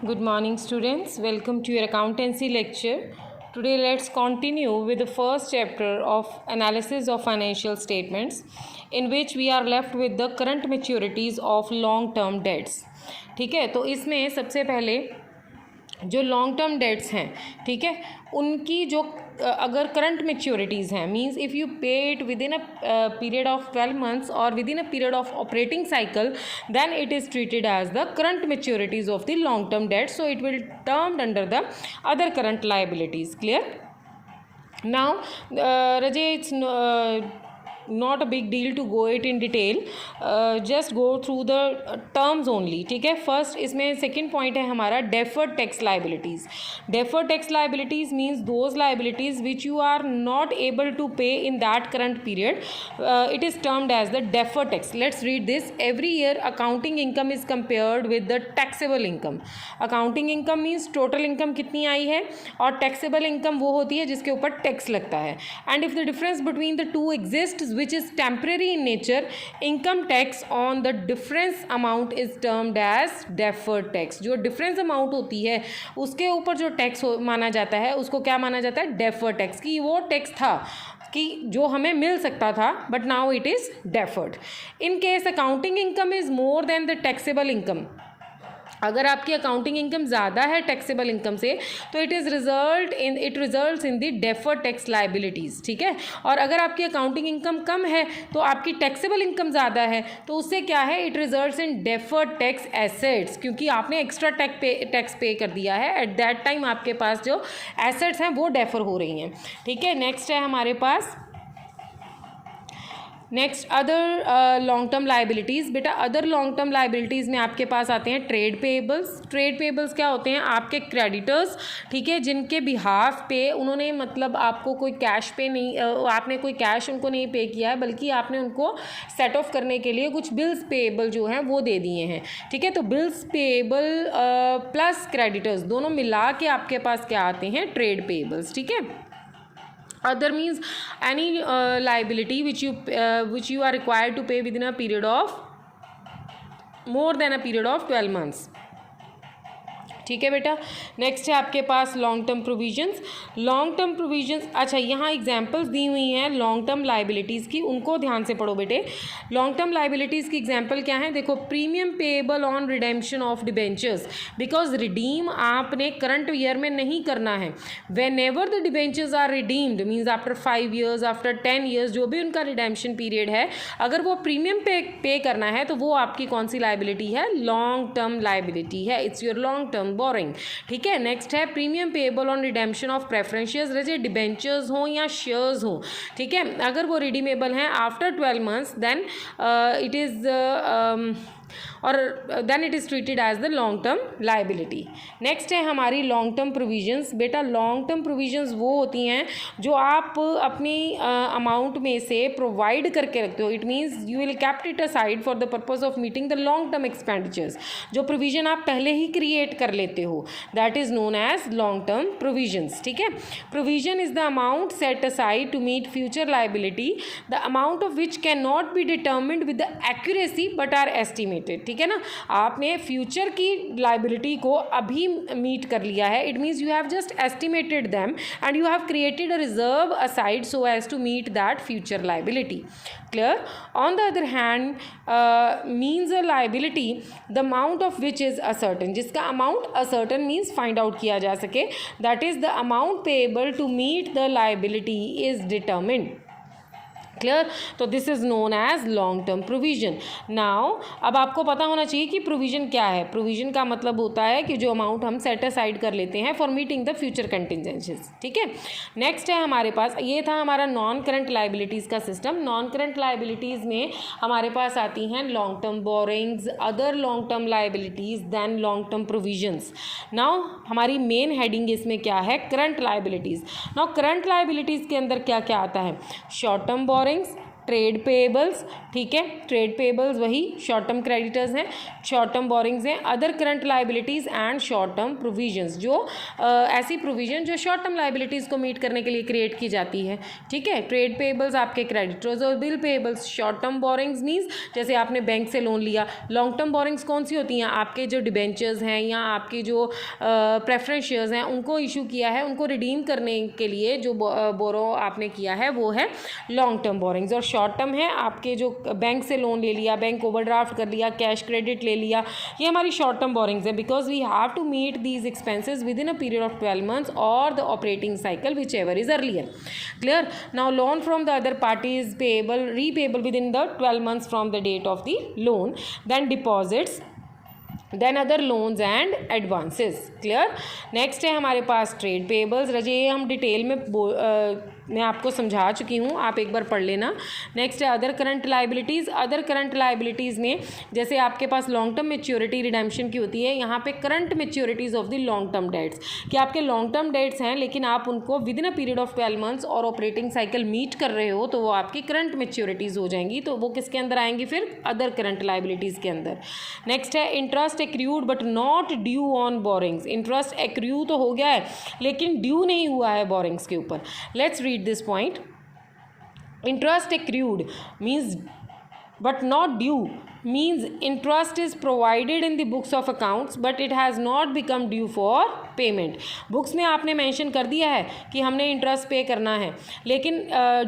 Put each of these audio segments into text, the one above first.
Good morning, students. Welcome to your accountancy lecture. Today, let's continue with the first chapter of analysis of financial statements, in which we are left with the current maturities of long-term debts. ठीक है, तो इसमें सबसे पहले जो long term debts हैं, ठीक है, उनकी जो अगर करंट मेच्योरिटीज़ हैं, means if you pay it within a period of 12 months और within a period of operating cycle, then it is treated as the current maturities of the long term debt, so it will termed under the other current liabilities. Clear? Now Rajay, it's not a big deal to go it in detail, just go through the terms only. ठीक है, first इसमें second point है हमारा deferred tax liabilities. Deferred tax liabilities means those liabilities which you are not able to pay in that current period, it is termed as the deferred tax. Let's read this. Every year accounting income is compared with the taxable income. Accounting income means total income कितनी आई है, और taxable income वो होती है जिसके ऊपर tax लगता है. And if the difference between the two exist which is temporary in nature, income tax on the difference amount is termed as deferred tax. जो difference amount होती है उसके ऊपर जो टैक्स माना जाता है उसको क्या माना जाता है? deferred tax. कि वो टैक्स था कि जो हमें मिल सकता था, but now it is deferred. in case accounting income is more than the taxable income, अगर आपकी अकाउंटिंग इनकम ज़्यादा है टैक्सेबल इनकम से, तो it results in the deferred tax liabilities. ठीक है, और अगर आपकी अकाउंटिंग इनकम कम है तो आपकी टैक्सेबल इनकम ज़्यादा है, तो उससे क्या है? It results in deferred tax assets, क्योंकि आपने एक्स्ट्रा टैक्स पे कर दिया है. एट दैट टाइम आपके पास जो एसेट्स हैं वो डेफर हो रही हैं. ठीक है, नेक्स्ट है हमारे पास next other long term liabilities. बेटा अदर लॉन्ग टर्म लाइबिलिटीज़ में आपके पास आते हैं ट्रेड पेएबल्स. ट्रेड पेएबल्स क्या होते हैं? आपके क्रेडिटर्स, ठीक है, जिनके बिहाफ पे उन्होंने मतलब आपको कोई कैश पे नहीं, आपने कोई कैश उनको नहीं पे किया है, बल्कि आपने उनको सेट ऑफ करने के लिए कुछ बिल्स पेएबल जो हैं वो दे दिए हैं. ठीक है, तो बिल्स पेएबल प्लस क्रेडिटर्स दोनों मिला के आपके पास क्या आते हैं? Trade payables. ठीक है. Other means any liability which you are required to pay within a period of more than a period of 12 months. ठीक है बेटा. नेक्स्ट है आपके पास long term provisions. Long term provisions, अच्छा यहाँ एग्जांपल्स दी हुई हैं लॉन्ग टर्म लाइबिलिटीज़ की, उनको ध्यान से पढ़ो बेटे. लॉन्ग टर्म लाइबिलिटीज़ की एग्जांपल क्या है? देखो, premium payable on redemption of debentures, because redeem आपने करंट ईयर में नहीं करना है. Whenever the debentures are redeemed means after 5 years, after 10 years, जो भी उनका रिडेम्पशन पीरियड है, अगर वो प्रीमियम पे करना है तो वो आपकी कौन सी लाइबिलिटी है? लॉन्ग टर्म लाइबिलिटी है. It's your long term borrowing. ठीक है. नेक्स्ट है premium payable on redemption of preference shares. Raje debentures हों या शेयर्स हों, ठीक है, अगर वो रिडीमेबल हैं after 12 months, then it is और then it is treated as the long term liability. Next है हमारी लॉन्ग टर्म प्रोविजंस. बेटा लॉन्ग टर्म प्रोविजंस वो होती हैं जो आप अपनी अमाउंट में से प्रोवाइड करके रखते हो. It means you will kept it aside for the purpose of meeting the long term expenditures. जो प्रोविजन आप पहले ही क्रिएट कर लेते हो, that is known as long term provisions. ठीक है. Provision is the amount set aside to meet future liability, the amount of which can not be determined with the accuracy but are estimated. ठीक है ना, आपने future की liability को अभी meet कर लिया है. It means you have just estimated them and you have created a reserve aside so as to meet that future liability. Clear? On the other hand means a liability the amount of which is ascertain, जिसका amount ascertain means find out किया जा सके, that is the amount payable to meet the liability is determined. Clear? तो this is known as long term provision. Now अब आपको पता होना चाहिए कि प्रोविजन क्या है. प्रोविजन का मतलब होता है कि जो अमाउंट हम सेट असाइड कर लेते हैं for meeting the future contingencies. ठीक है. नेक्स्ट है हमारे पास, ये था हमारा नॉन करंट लाइबिलिटीज़ का सिस्टम. नॉन करंट लाइबिलिटीज़ में हमारे पास आती हैं long term borrowings, other long term liabilities, then long term provisions. Now हमारी मेन हेडिंग इसमें क्या है? Current liabilities. Now current liabilities के अंदर क्या क्या आता है? Short term borrowings, trade payables, ठीक है, ट्रेड पेएबल्स वही शॉर्ट टर्म क्रेडिटर्स हैं, शॉर्ट टर्म बोरिंग्स हैं, other current liabilities and short term provisions, जो ऐसी प्रोविजन जो शॉर्ट टर्म लाइबिलिटीज़ को मीट करने के लिए क्रिएट की जाती है, ठीक है। ट्रेड पेएबल्स आपके क्रेडिटर्स और bill payables, short term borings means जैसे आपने बैंक से लोन लिया। लॉन्ग टर्म बोरिंग्स कौन सी होती हैं, आपके जो डिबेंचर्स हैं या आपकी जो प्रेफरेंस शेयर्स हैं उनको इशू किया है, उनको रिडीम करने के लिए जो बोरो आपने किया है वो है लॉन्ग टर्म बोरिंग्स। और शॉर्ट टर्म है आपके जो बैंक से लोन ले लिया, बैंक ओवरड्राफ्ट कर लिया, कैश क्रेडिट ले लिया, ये हमारी शॉर्ट टर्म बोरिंग्स है, because we have to meet these expenses within a period of 12 months और the operating cycle which ever is earlier. Clear. Now loan from the other party is payable, repayable within the 12 months from the date of the loan, then deposits, then other loans and advances. Clear. Next है हमारे पास trade payables. रजे ये हम detail में मैं आपको समझा चुकी हूँ, आप एक बार पढ़ लेना। नेक्स्ट है other current liabilities. Other current liabilities में जैसे आपके पास लॉन्ग टर्म मेच्योरिटी रिडेम्पशन की होती है, यहाँ पे current maturities of the long term debts, कि आपके लॉन्ग टर्म डेट्स हैं लेकिन आप उनको within a period of 12 months और ऑपरेटिंग साइकिल मीट कर रहे हो तो वो आपकी करंट मेच्योरिटीज़ हो जाएंगी, तो वो किसके अंदर आएंगी फिर, अदर करंट लाइबिलिटीज़ के अंदर। नेक्स्ट है interest accrued but not due on borings. Interest accrue तो हो गया है लेकिन ड्यू नहीं हुआ है बोरिंग्स के ऊपर। Let's read this point. Interest accrued means but not due means interest is provided in the books of accounts but it has not become due for payment. Books में आपने मेंशन कर दिया है कि हमने इंटरेस्ट पे करना है लेकिन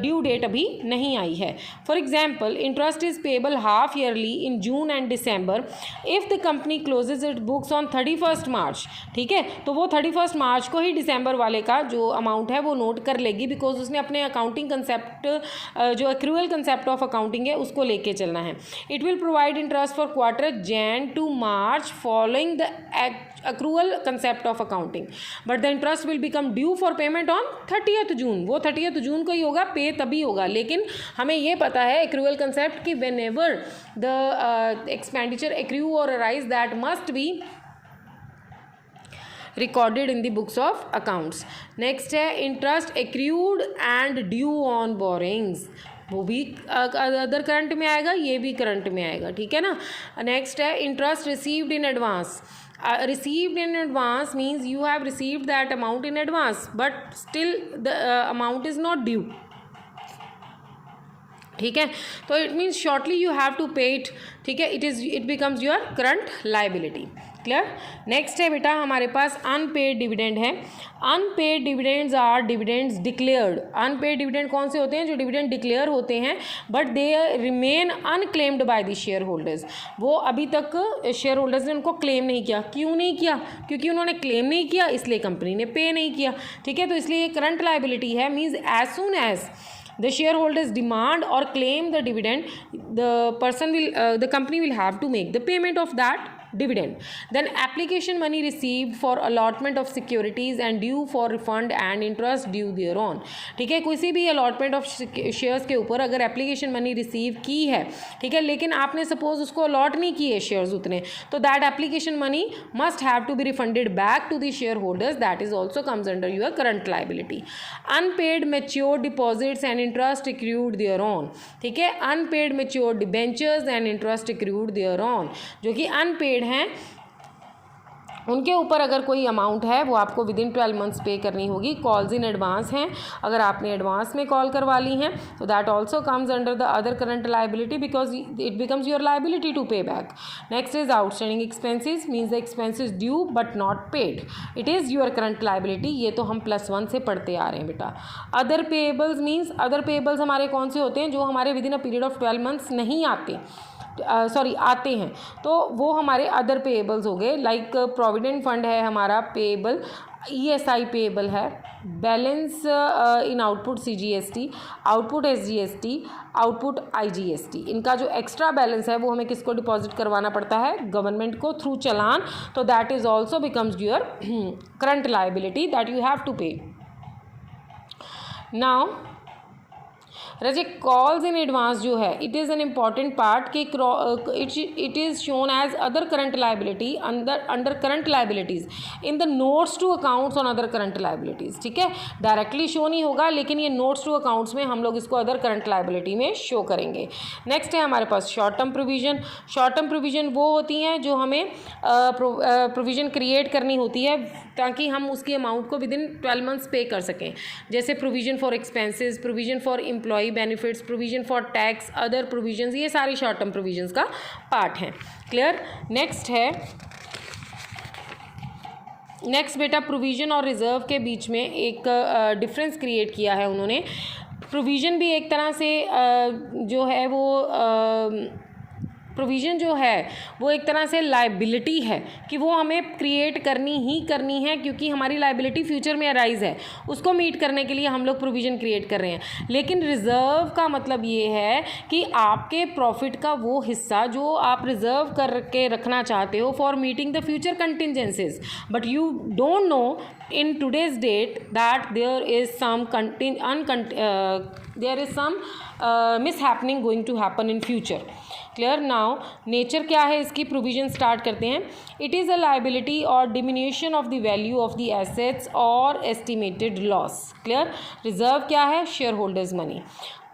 ड्यू डेट अभी नहीं आई है। For example interest is payable half yearly in June and December if the company closes it books on 31st March, ठीक है, तो वो 31st March को ही दिसंबर वाले का जो अमाउंट है वो नोट कर लेगी, बिकॉज उसने अपने अकाउंटिंग कंसेप्ट जो एक्रूअल कंसेप्ट ऑफ अकाउंटिंग है उसको लेके चलना है। It will provide interest for quarter Jan to March following the accrual concept of accounting but the interest will become due for payment on 30th June। वो 30th June को ही होगा, पे तभी होगा, लेकिन हमें ये पता है accrual concept कि whenever the expenditure accrue or arise that must be recorded in the books of accounts। next है interest accrued and due on borrowings, वो भी अदर करंट में आएगा, ये भी करंट में आएगा, ठीक है ना। नेक्स्ट है interest received in advance. Received in advance means you have received that amount in advance but still the amount is not due, ठीक है, तो it means shortly you have to pay it, ठीक है, it becomes your current liability. Clear. Next है बेटा हमारे पास unpaid dividend है। Unpaid dividends are dividends declared. Unpaid dividend कौन से होते हैं, जो डिविडेंड डिक्लेयर होते हैं but they remain unclaimed by the share holders. वो अभी तक शेयर होल्डर्स ने उनको क्लेम नहीं किया। क्यों नहीं किया, क्योंकि उन्होंने क्लेम नहीं किया इसलिए कंपनी ने पे नहीं किया, ठीक है, तो इसलिए ये करंट लाइबिलिटी है। Means as soon as the shareholders demand or claim the dividend, the company will have to make the payment of that dividend. Then application money received for allotment of securities and due for refund and interest due thereon, ठीक है, किसी भी allotment of shares के ऊपर अगर application money receive की है, ठीक है, लेकिन आपने सपोज उसको अलॉट नहीं किए शेयर्स उतने, तो that application money must have to be refunded back to the share holders, that is also comes under your current liability. Unpaid mature deposits and interest accrued thereon, ठीक है, unpaid mature debentures and interest accrued thereon, जो कि unpaid हैं उनके ऊपर अगर कोई amount है वो आपको विद इन 12 months पे करनी होगी। कॉल्स इन एडवांस हैं, अगर आपने एडवांस में कॉल करवा ली हैं तो that also comes under the other current liability because it becomes your liability to pay back. Next is outstanding expenses means the expenses due but not paid, it is your current liability. ये तो हम +1 से पढ़ते आ रहे हैं बेटा। Other payables means other payables हमारे कौन से होते हैं, जो हमारे with in a period of 12 months नहीं आते, आते हैं, तो वो हमारे अदर पेएबल्स हो गए। लाइक प्रोविडेंट फंड है हमारा पेएबल, ESI पेएबल है, बैलेंस इन output CGST, output SGST, output IGST, इनका जो एक्स्ट्रा बैलेंस है वो हमें किसको डिपॉजिट करवाना पड़ता है, गवर्नमेंट को थ्रू चालान, तो that is also becomes your current liability that you have to pay. Now रजे कॉल्स इन एडवांस जो है it is an important part कि it is shown as other current liability under current liabilities in the notes to accounts on other current liabilities, ठीक है। Directly show नहीं होगा लेकिन ये नोट्स टू अकाउंट्स में हम लोग इसको अदर करंट लाइबिलिटी में शो करेंगे। नेक्स्ट है हमारे पास short term provision. Short term provision वो होती हैं जो हमें प्रोविजन क्रिएट करनी होती है ताकि हम उसकी अमाउंट को विद इन 12 मंथ्स पे कर सकें, जैसे provision for expenses, provision for employ benefits, provision for tax, other provisions, ये सारी शॉर्ट टर्म प्रोविजंस का पार्ट हैं। क्लियर। नेक्स्ट बेटा प्रोविजन और रिजर्व के बीच में एक डिफरेंस क्रिएट किया है उन्होंने। प्रोविज़न भी एक तरह से जो है वो प्रोविज़न जो है वो एक तरह से लाइबिलिटी है कि वो हमें क्रिएट करनी ही करनी है क्योंकि हमारी लाइबिलिटी फ्यूचर में अराइज है, उसको मीट करने के लिए हम लोग प्रोविज़न क्रिएट कर रहे हैं। लेकिन रिज़र्व का मतलब ये है कि आपके प्रॉफिट का वो हिस्सा जो आप रिज़र्व करके रखना चाहते हो for meeting the future contingencies, but you don't know in today's date that there is some mishappening going to happen in future. Clear. Now nature क्या है इसकी, प्रोविजन स्टार्ट करते हैं। इट इज़ अ लाइबिलिटी और diminution of the value of the assets और estimated loss. Clear. Reserve क्या है, share holders money.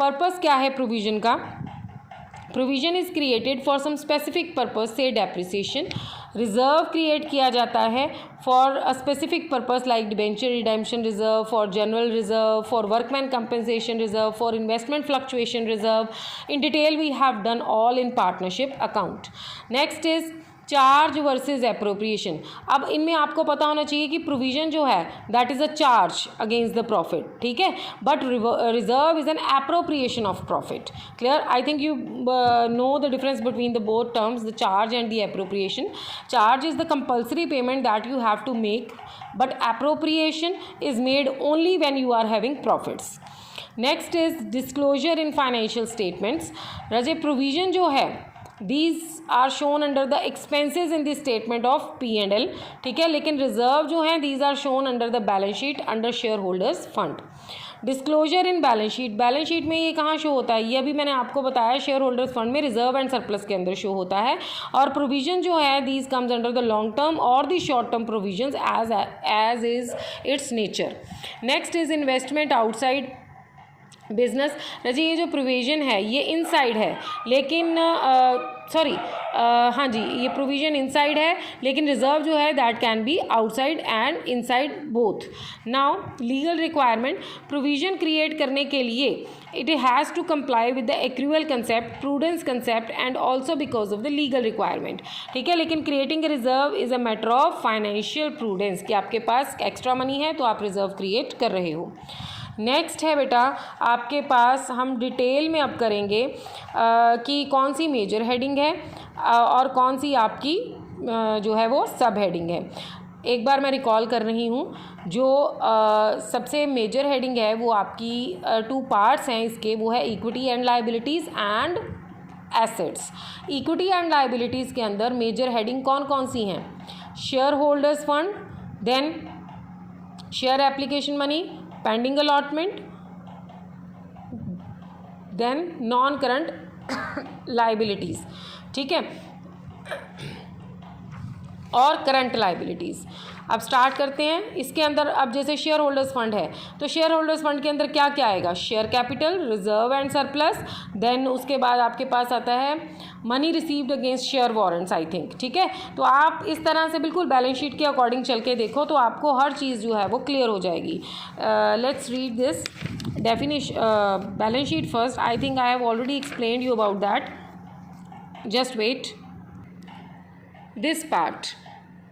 Purpose क्या है प्रोविजन का, provision is created for some specific purpose, say depreciation. Reserve create किया जाता है for a specific purpose like debenture redemption reserve, for general reserve, for workman compensation reserve, for investment fluctuation reserve. In detail we have done all in partnership account. Next is charge versus appropriation. अब इनमें आपको पता होना चाहिए कि provision जो है that is a charge against the profit, ठीक है, but reserve is an appropriation of profit. Clear. I think you know the difference between the both terms, the charge and the appropriation. Charge is the compulsory payment that you have to make, but appropriation is made only when you are having profits. Next is disclosure in financial statements. रजे provision जो है These are shown under the expenses in the statement of P&L, ठीक है, लेकिन reserve जो हैं these are shown under the balance sheet under shareholders fund. Disclosure in balance sheet, balance sheet में ये कहाँ शो होता है, ये अभी मैंने आपको बताया शेयर होल्डर्स फंड में रिजर्व एंड सरप्लस के अंदर शो होता है। और प्रोविजन जो है these comes under the long term और the short term provisions as is its nature. Next is investment outside business. रजी ये जो प्रोविज़न है ये इनसाइड है, लेकिन हाँ जी, ये प्रोविज़न इनसाइड है लेकिन रिजर्व जो है that can be outside and inside both. Now legal requirement, provision create करने के लिए it has to comply with the accrual concept, prudence concept and also because of the legal requirement, ठीक है। लेकिन creating a reserve is a matter of financial prudence कि आपके पास extra money है तो आप रिजर्व क्रिएट कर रहे हो। नेक्स्ट है बेटा आपके पास, हम डिटेल में अब करेंगे कि कौन सी मेजर हेडिंग है और कौन सी आपकी जो है वो सब हेडिंग है। एक बार मैं रिकॉल कर रही हूँ, जो सबसे मेजर हेडिंग है वो आपकी 2 पार्ट्स हैं इसके, वो है equity and liabilities and assets. Equity and liabilities के अंदर मेजर हेडिंग कौन कौन सी हैं, share holders fund, then share application money, pending allotment, then non current liabilities, ठीक है, और करंट लाइबिलिटीज़। अब स्टार्ट करते हैं इसके अंदर। अब जैसे शेयर होल्डर्स फंड है तो शेयर होल्डर्स फंड के अंदर क्या क्या आएगा, share capital, reserve and surplus, then उसके बाद आपके पास आता है money received against share warrants, I think, ठीक है। तो आप इस तरह से बिल्कुल बैलेंस शीट के अकॉर्डिंग चल के देखो तो आपको हर चीज़ जो है वो क्लियर हो जाएगी। Let's read this definition, balance sheet first. I think I have already explained you about that, just wait. This part,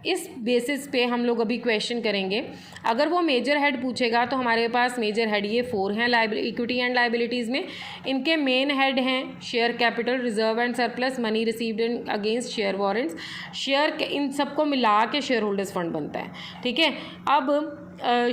इस बेसिस पे हम लोग अभी क्वेश्चन करेंगे। अगर वो मेजर हेड पूछेगा तो हमारे पास मेजर हेड ये 4 हैं इक्विटी एंड लाइबिलिटीज़ में। इनके मेन हेड हैं share capital, reserve and surplus, money received against share warrants, share, इन सबको मिला के शेयर होल्डर्स फंड बनता है, ठीक है। अब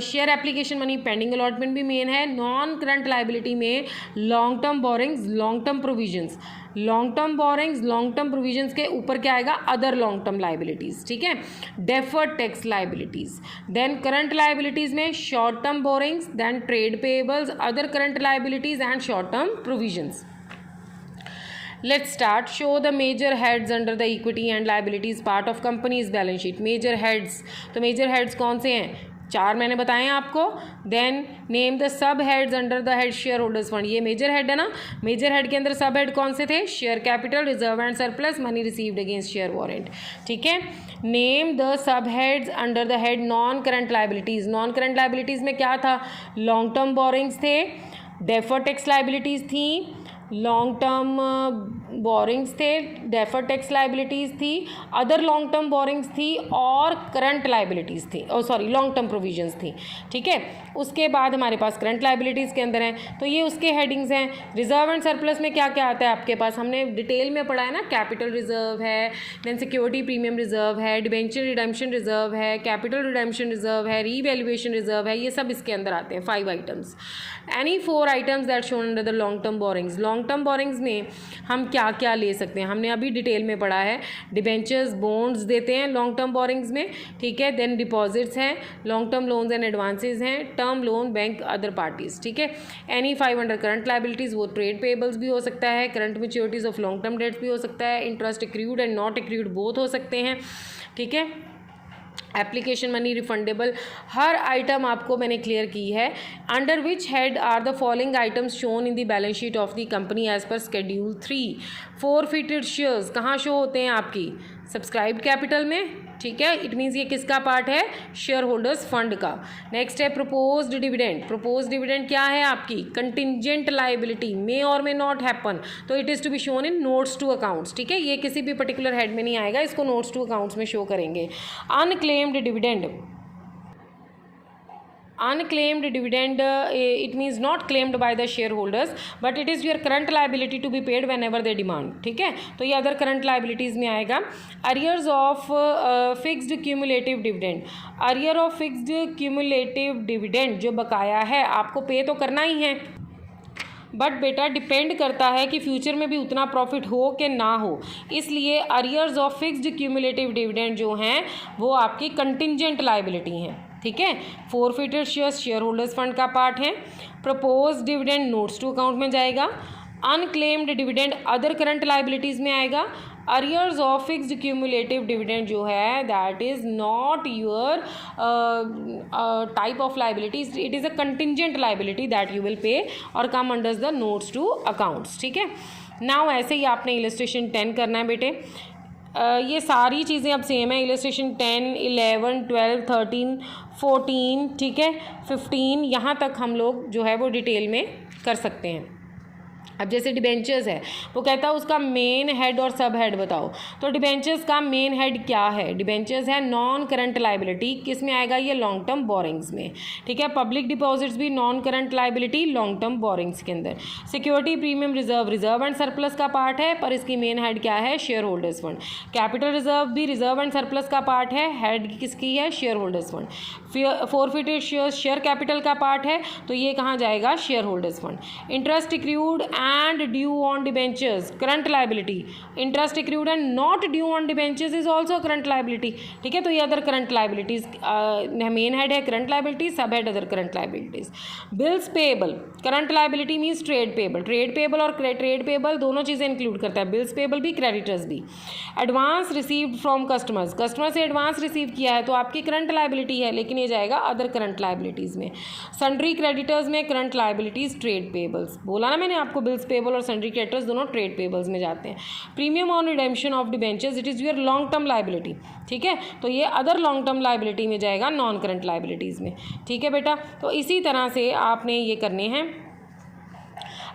share application money, pending allotment भी मेन है। नॉन करंट लाइबिलिटी में long term borings, long term provisions. Long term borings, long term provisions के ऊपर क्या आएगा, अदर लॉन्ग टर्म लाइबिलिटीज़, ठीक है, deferred tax liabilities. Then current liabilities में short term borrowings, then trade payables, other current liabilities and short term provisions. Let's start. Show the major heads under the equity and liabilities part of company's balance sheet. Major heads, तो major heads कौन से हैं, 4 मैंने बताए हैं आपको. Then name the sub heads under the head share holders fund. ये major head है ना, मेजर हेड के अंदर सब हेड कौन से थे, share capital, reserve and surplus, money received against share warrant, ठीक है. Name the sub heads under the head non current liabilities. Non current liabilities में क्या था, लॉन्ग टर्म बोरिंग्स थे, डेफर्ड टैक्स लाइबिलिटीज़ थी, लॉन्ग टर्म बोरिंग्स थे, deferred tax liabilities थी, other long term borings थी और करंट लाइबिलिटीज़ थी, लॉन्ग टर्म प्रोविजंस थी, ठीक है. उसके बाद हमारे पास करंट लाइबिलिटीज़ के अंदर हैं, तो ये उसके हेडिंग्स हैं. रिजर्व एंड सरप्लस में क्या क्या आता है आपके पास, हमने डिटेल में पढ़ा है ना, कैपिटल रिजर्व है, देन सिक्योरिटी प्रीमियम रिजर्व है, डिबेंचर रिडेम्पशन रिजर्व है, कैपिटल रिडेम्पशन रिजर्व है, रीवैल्यूएशन रिजर्व है, ये सब इसके अंदर आते हैं 5 items. Any 4 items that shown under the long term borings. Long term borings में हम क्या क्या ले सकते हैं, हमने अभी डिटेल में पढ़ा है. डिबेंचर्स, बॉन्ड्स देते हैं लॉन्ग टर्म बोरिंग्स में, ठीक है. देन डिपॉजिट्स हैं, long term loans and advances हैं, term loan, bank, other parties, ठीक है. एनी 5 अंडर करंट लाइबिलिटीज़, वो ट्रेड पेएबल्स भी हो सकता है, current maturities of long term debts भी हो सकता है, interest accrued and not accrued both हो सकते हैं, ठीक है. एप्लीकेशन मनी, रिफंडेबल, हर आइटम आपको मैंने क्लियर की है. Under which head are the following items shown in the balance sheet of the company as per schedule 3. Forfeited shares कहाँ शो होते हैं आपकी, सब्सक्राइब्ड कैपिटल में, ठीक है. इट मीन्स ये किसका पार्ट है, शेयर होल्डर्स फंड का. नेक्स्ट है प्रपोज्ड डिविडेंड. प्रपोज्ड डिविडेंड क्या है आपकी, कंटिंजेंट लाइबिलिटी, मे और मे नॉट हैपन, तो it is to be shown in notes to accounts, ठीक है. ये किसी भी पर्टिकुलर हेड में नहीं आएगा, इसको नोट्स टू अकाउंट्स में शो करेंगे. Unclaimed dividend. Unclaimed dividend, it means not claimed by the shareholders but it is your current liability to be paid whenever they demand, ठीक है. तो ये अदर करंट लाइबिलिटीज़ में आएगा. Arrears of fixed cumulative dividend. Arrear of fixed cumulative dividend जो बकाया है आपको पे तो करना ही है, बट बेटा डिपेंड करता है कि फ्यूचर में भी उतना प्रॉफिट हो कि ना हो, इसलिए arrears of fixed cumulative dividend जो हैं वो आपकी कंटिंजेंट लाइबिलिटी हैं, ठीक है. Forfeited shares share holders fund का पार्ट है. Propose dividend notes to account में जाएगा. Unclaimed dividend other current liabilities में आएगा. Arrears of fixed cumulative dividend जो है that is not your type of liabilities, it is a contingent liability that you will pay और come under the notes to accounts, ठीक है. Now ऐसे ही आपने illustration 10 करना है बेटे. ये सारी चीज़ें अब सेम है, इलस्ट्रेशन 10, 11, 12, 13, 14, ठीक है, 15, यहाँ तक हम लोग जो है वो डिटेल में कर सकते हैं. अब जैसे डिबेंचर्स है, वो कहता है उसका मेन हेड और सब हेड बताओ. तो डिबेंचर्स का मेन हेड क्या है, डिबेंचर्स है नॉन करंट लाइबिलिटी, किस में आएगा ये, लॉन्ग टर्म बोरिंग्स में, ठीक है. पब्लिक डिपॉजिट्स भी non current liability long term borings के अंदर. Security premium reserve, reserve and surplus का पार्ट है पर इसकी मेन हेड क्या है, share holders fund. Capital reserve भी रिजर्व एंड सरप्लस का पार्ट है, हेड किसकी है, share holders fund. Forfeited shares share capital का पार्ट है, तो ये कहाँ जाएगा, share holders fund. Interest accrued and due on debentures, current liability. Interest accrued and not due on debentures is also current liability, ठीक है. तो ये other current liabilities, main head है करंट लाइबिलिटीज, सब head other current liabilities. Bills payable, current liability means trade payable. Trade payable और trade payable दोनों चीज़ें include करता है, बिल्स पेएबल भी, क्रेडिटर्स भी. Advance received from customers, customer से एडवांस रिसीव किया है तो आपकी करंट लाइबिलिटी है, लेकिन ये जाएगा अदर करंट लाइबिलिटीज़ में. सन्ड्री क्रेडिटर्स में करंट लाइबिलिटीज़, ट्रेड पेएबल्स. बोला ना मैंने आपको, बिल्स पेएबल और सन्ड्री क्रेडिटर्स दोनों ट्रेड पेएबल्स में जाते हैं. Premium on redemption of debentures, it is your long term liability, ठीक है. तो ये अदर लॉन्ग टर्म लाइबिलिटी में जाएगा, नॉन करंट लाइबिलिटीज़ में, ठीक है बेटा. तो इसी तरह से आपने ये करने हैं.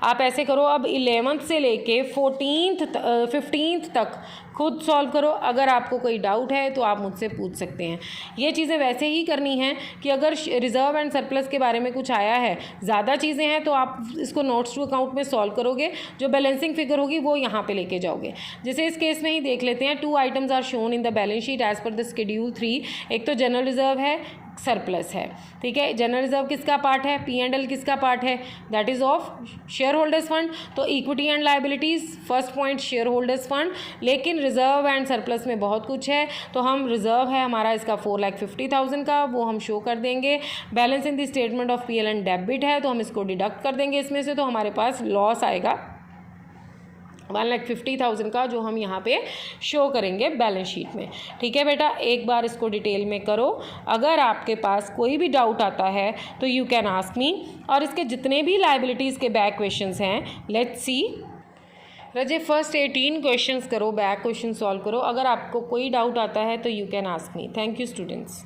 आप ऐसे करो, अब 11th से लेके 15th तक खुद सॉल्व करो. अगर आपको कोई डाउट है तो आप मुझसे पूछ सकते हैं. ये चीज़ें वैसे ही करनी हैं कि अगर रिजर्व एंड सरप्लस के बारे में कुछ आया है, ज़्यादा चीज़ें हैं, तो आप इसको नोट्स टू अकाउंट में सॉल्व करोगे, जो बैलेंसिंग फिगर होगी वो यहाँ पे लेके जाओगे. जैसे इस केस में ही देख लेते हैं. 2 items are shown in the balance sheet as per the schedule 3. एक तो जनरल रिजर्व है, सरप्लस है, ठीक है। जनरल रिजर्व किसका पार्ट है, P&L किसका पार्ट है, that is of share holders fund. तो equity and liabilities, first point share holders fund, लेकिन रिजर्व एंड सरप्लस में बहुत कुछ है। तो हम रिजर्व है हमारा इसका 4,50,000 का, वो हम शो कर देंगे। Balance in the statement of P&L debit है, तो हम इसको डिडक्ट कर देंगे इसमें से, तो हमारे पास लॉस आएगा 1,50,000 का, जो हम यहाँ पे शो करेंगे बैलेंस शीट में, ठीक है बेटा। एक बार इसको डिटेल में करो, अगर आपके पास कोई भी डाउट आता है तो यू कैन आस्क मी। और इसके जितने भी लाइबिलिटीज़ के बैक क्वेश्चंस हैं, let's see. Raje first 18 questions करो, बैक क्वेश्चन सॉल्व करो। अगर आपको कोई डाउट आता है तो you can ask me. Thank you students.